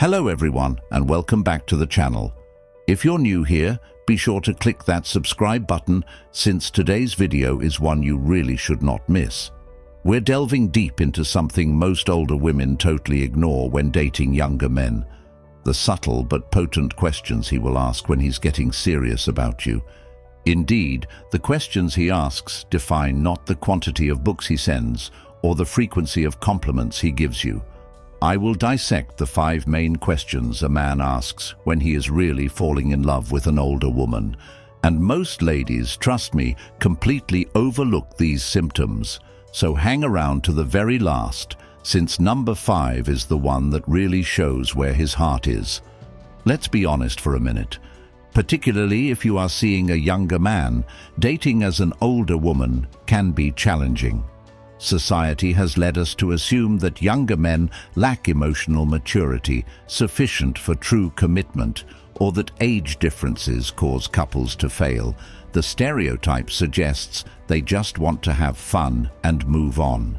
Hello everyone, and welcome back to the channel. If you're new here, be sure to click that subscribe button, since today's video is one you really should not miss. We're delving deep into something most older women totally ignore when dating younger men. The subtle but potent questions he will ask when he's getting serious about you. Indeed, the questions he asks define not the quantity of books he sends or the frequency of compliments he gives you. I will dissect the 5 main questions a man asks when he is really falling in love with an older woman. And most ladies, trust me, completely overlook these symptoms. So hang around to the very last, since number 5 is the one that really shows where his heart is. Let's be honest for a minute. Particularly if you are seeing a younger man, dating as an older woman can be challenging. Society has led us to assume that younger men lack emotional maturity sufficient for true commitment, or that age differences cause couples to fail. The stereotype suggests they just want to have fun and move on.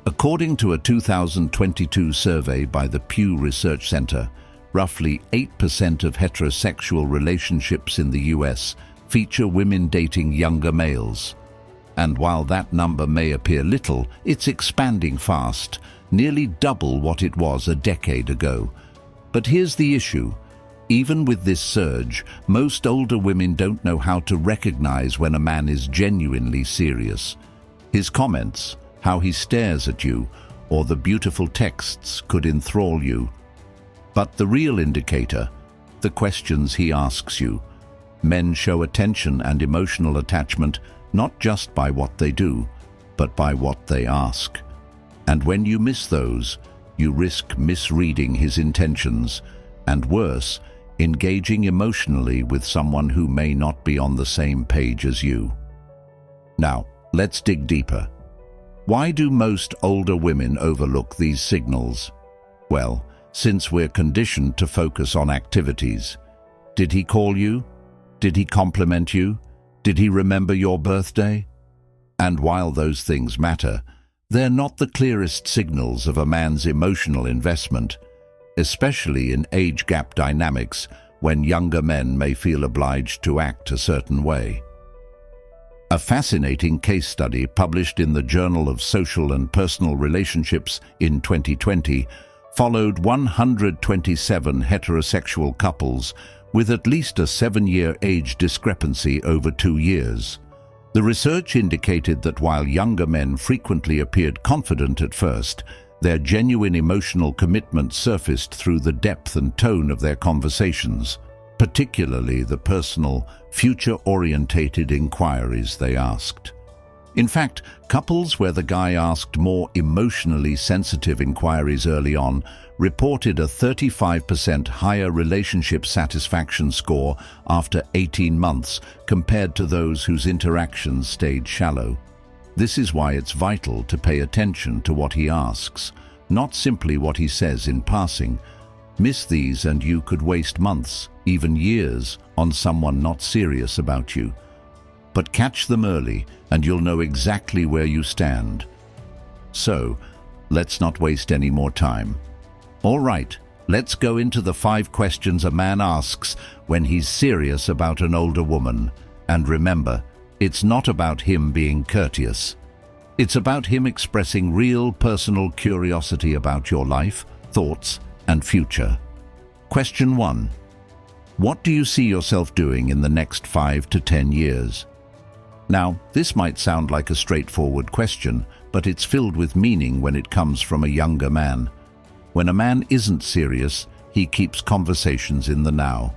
According to a 2022 survey by the Pew Research Center, roughly 8% of heterosexual relationships in the US feature women dating younger males. And while that number may appear little, it's expanding fast, nearly double what it was a decade ago. But here's the issue. Even with this surge, most older women don't know how to recognize when a man is genuinely serious. His comments, how he stares at you, or the beautiful texts could enthrall you. But the real indicator, the questions he asks you. Men show attention and emotional attachment not just by what they do, but by what they ask. And when you miss those, you risk misreading his intentions, and worse, engaging emotionally with someone who may not be on the same page as you. Now, let's dig deeper. Why do most older women overlook these signals? Well, since we're conditioned to focus on activities. Did he call you? Did he compliment you? Did he remember your birthday? And while those things matter, they're not the clearest signals of a man's emotional investment, especially in age gap dynamics when younger men may feel obliged to act a certain way. A fascinating case study published in the Journal of Social and Personal Relationships in 2020 followed 127 heterosexual couples with at least a 7-year age discrepancy over 2 years. The research indicated that while younger men frequently appeared confident at first, their genuine emotional commitment surfaced through the depth and tone of their conversations, particularly the personal, future-orientated inquiries they asked. In fact, couples where the guy asked more emotionally sensitive inquiries early on reported a 35% higher relationship satisfaction score after 18 months compared to those whose interactions stayed shallow. This is why it's vital to pay attention to what he asks, not simply what he says in passing. Miss these and you could waste months, even years, on someone not serious about you. But catch them early and you'll know exactly where you stand. So, let's not waste any more time. All right, let's go into the 5 questions a man asks when he's serious about an older woman. And remember, it's not about him being courteous. It's about him expressing real personal curiosity about your life, thoughts, and future. Question 1. What do you see yourself doing in the next 5 to 10 years? Now, this might sound like a straightforward question, but it's filled with meaning when it comes from a younger man. When a man isn't serious, he keeps conversations in the now.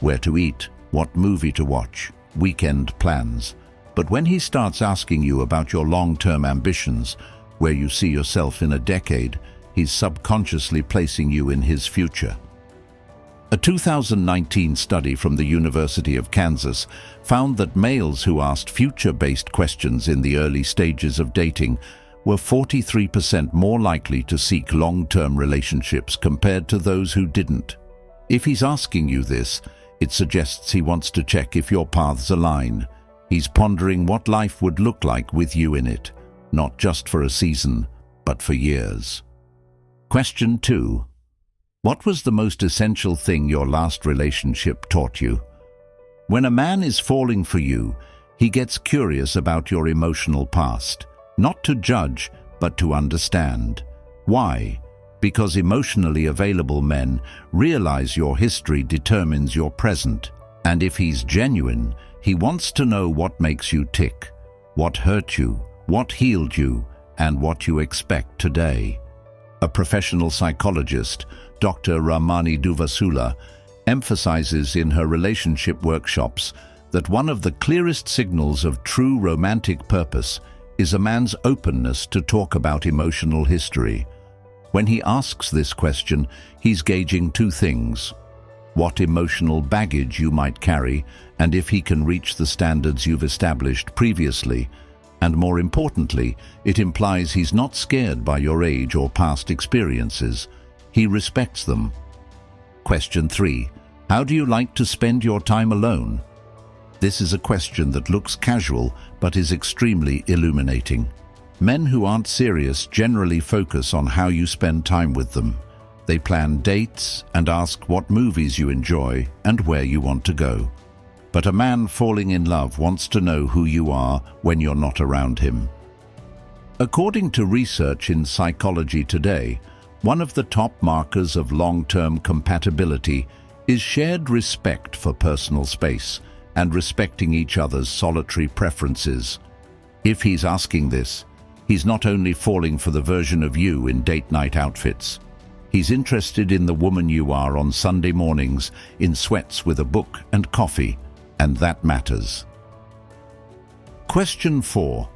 Where to eat, what movie to watch, weekend plans. But when he starts asking you about your long-term ambitions, where you see yourself in a decade, he's subconsciously placing you in his future. A 2019 study from the University of Kansas found that males who asked future-based questions in the early stages of dating were 43% more likely to seek long-term relationships compared to those who didn't. If he's asking you this, it suggests he wants to check if your paths align. He's pondering what life would look like with you in it, not just for a season, but for years. Question 2. What was the most essential thing your last relationship taught you? When a man is falling for you, he gets curious about your emotional past, not to judge, but to understand. Why? Because emotionally available men realize your history determines your present, and if he's genuine, he wants to know what makes you tick, what hurt you, what healed you, and what you expect today. A professional psychologist, Dr. Ramani Duvasula, emphasizes in her relationship workshops that one of the clearest signals of true romantic purpose is a man's openness to talk about emotional history. When he asks this question, he's gauging two things: what emotional baggage you might carry, and if he can reach the standards you've established previously. And more importantly, it implies he's not scared by your age or past experiences. He respects them. Question 3. How do you like to spend your time alone? This is a question that looks casual, but is extremely illuminating. Men who aren't serious generally focus on how you spend time with them. They plan dates and ask what movies you enjoy and where you want to go. But a man falling in love wants to know who you are when you're not around him. According to research in Psychology Today, one of the top markers of long-term compatibility is shared respect for personal space and respecting each other's solitary preferences. If he's asking this, he's not only falling for the version of you in date night outfits. He's interested in the woman you are on Sunday mornings in sweats with a book and coffee, and that matters. Question 4.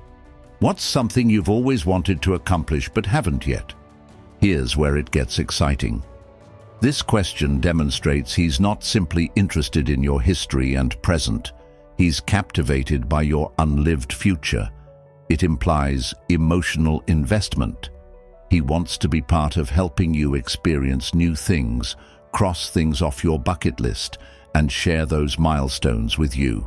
What's something you've always wanted to accomplish but haven't yet? Here's where it gets exciting. This question demonstrates he's not simply interested in your history and present. He's captivated by your unlived future. It implies emotional investment. He wants to be part of helping you experience new things, cross things off your bucket list, and share those milestones with you.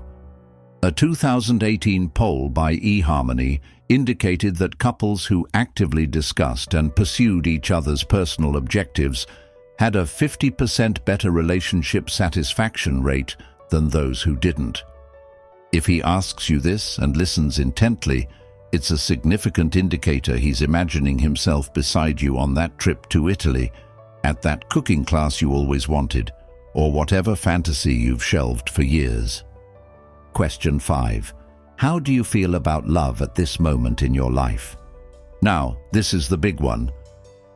A 2018 poll by eHarmony indicated that couples who actively discussed and pursued each other's personal objectives had a 50% better relationship satisfaction rate than those who didn't. If he asks you this and listens intently, it's a significant indicator he's imagining himself beside you on that trip to Italy, at that cooking class you always wanted, or whatever fantasy you've shelved for years. Question 5. How do you feel about love at this moment in your life? Now, this is the big one.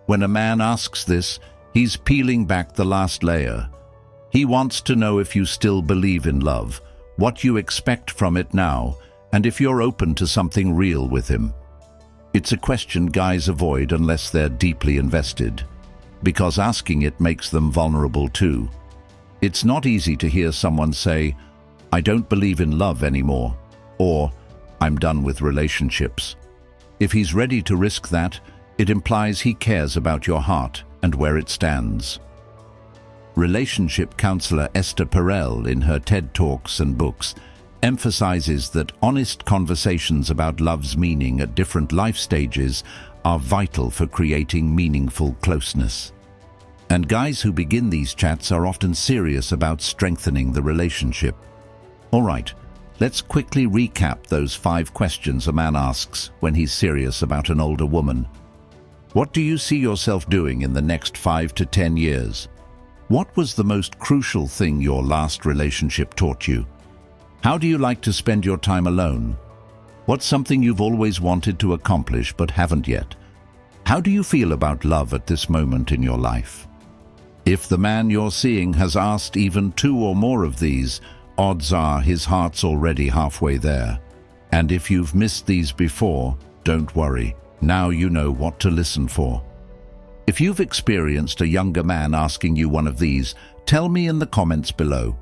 When a man asks this, he's peeling back the last layer. He wants to know if you still believe in love, what you expect from it now, and if you're open to something real with him. It's a question guys avoid unless they're deeply invested, because asking it makes them vulnerable too. It's not easy to hear someone say, "I don't believe in love anymore," or "I'm done with relationships." If he's ready to risk that, it implies he cares about your heart and where it stands. Relationship counselor Esther Perel, in her TED Talks and books, emphasizes that honest conversations about love's meaning at different life stages are vital for creating meaningful closeness. And guys who begin these chats are often serious about strengthening the relationship. All right, let's quickly recap those 5 questions a man asks when he's serious about an older woman. What do you see yourself doing in the next 5 to 10 years? What was the most crucial thing your last relationship taught you? How do you like to spend your time alone? What's something you've always wanted to accomplish but haven't yet? How do you feel about love at this moment in your life? If the man you're seeing has asked even 2 or more of these, odds are his heart's already halfway there. And if you've missed these before, don't worry. Now you know what to listen for. If you've experienced a younger man asking you one of these, tell me in the comments below.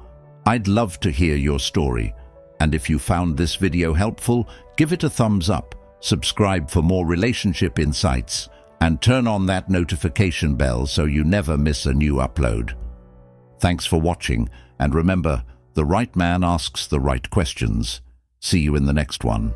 I'd love to hear your story. And if you found this video helpful, give it a thumbs up, subscribe for more relationship insights, and turn on that notification bell so you never miss a new upload. Thanks for watching, and remember, the right man asks the right questions. See you in the next one.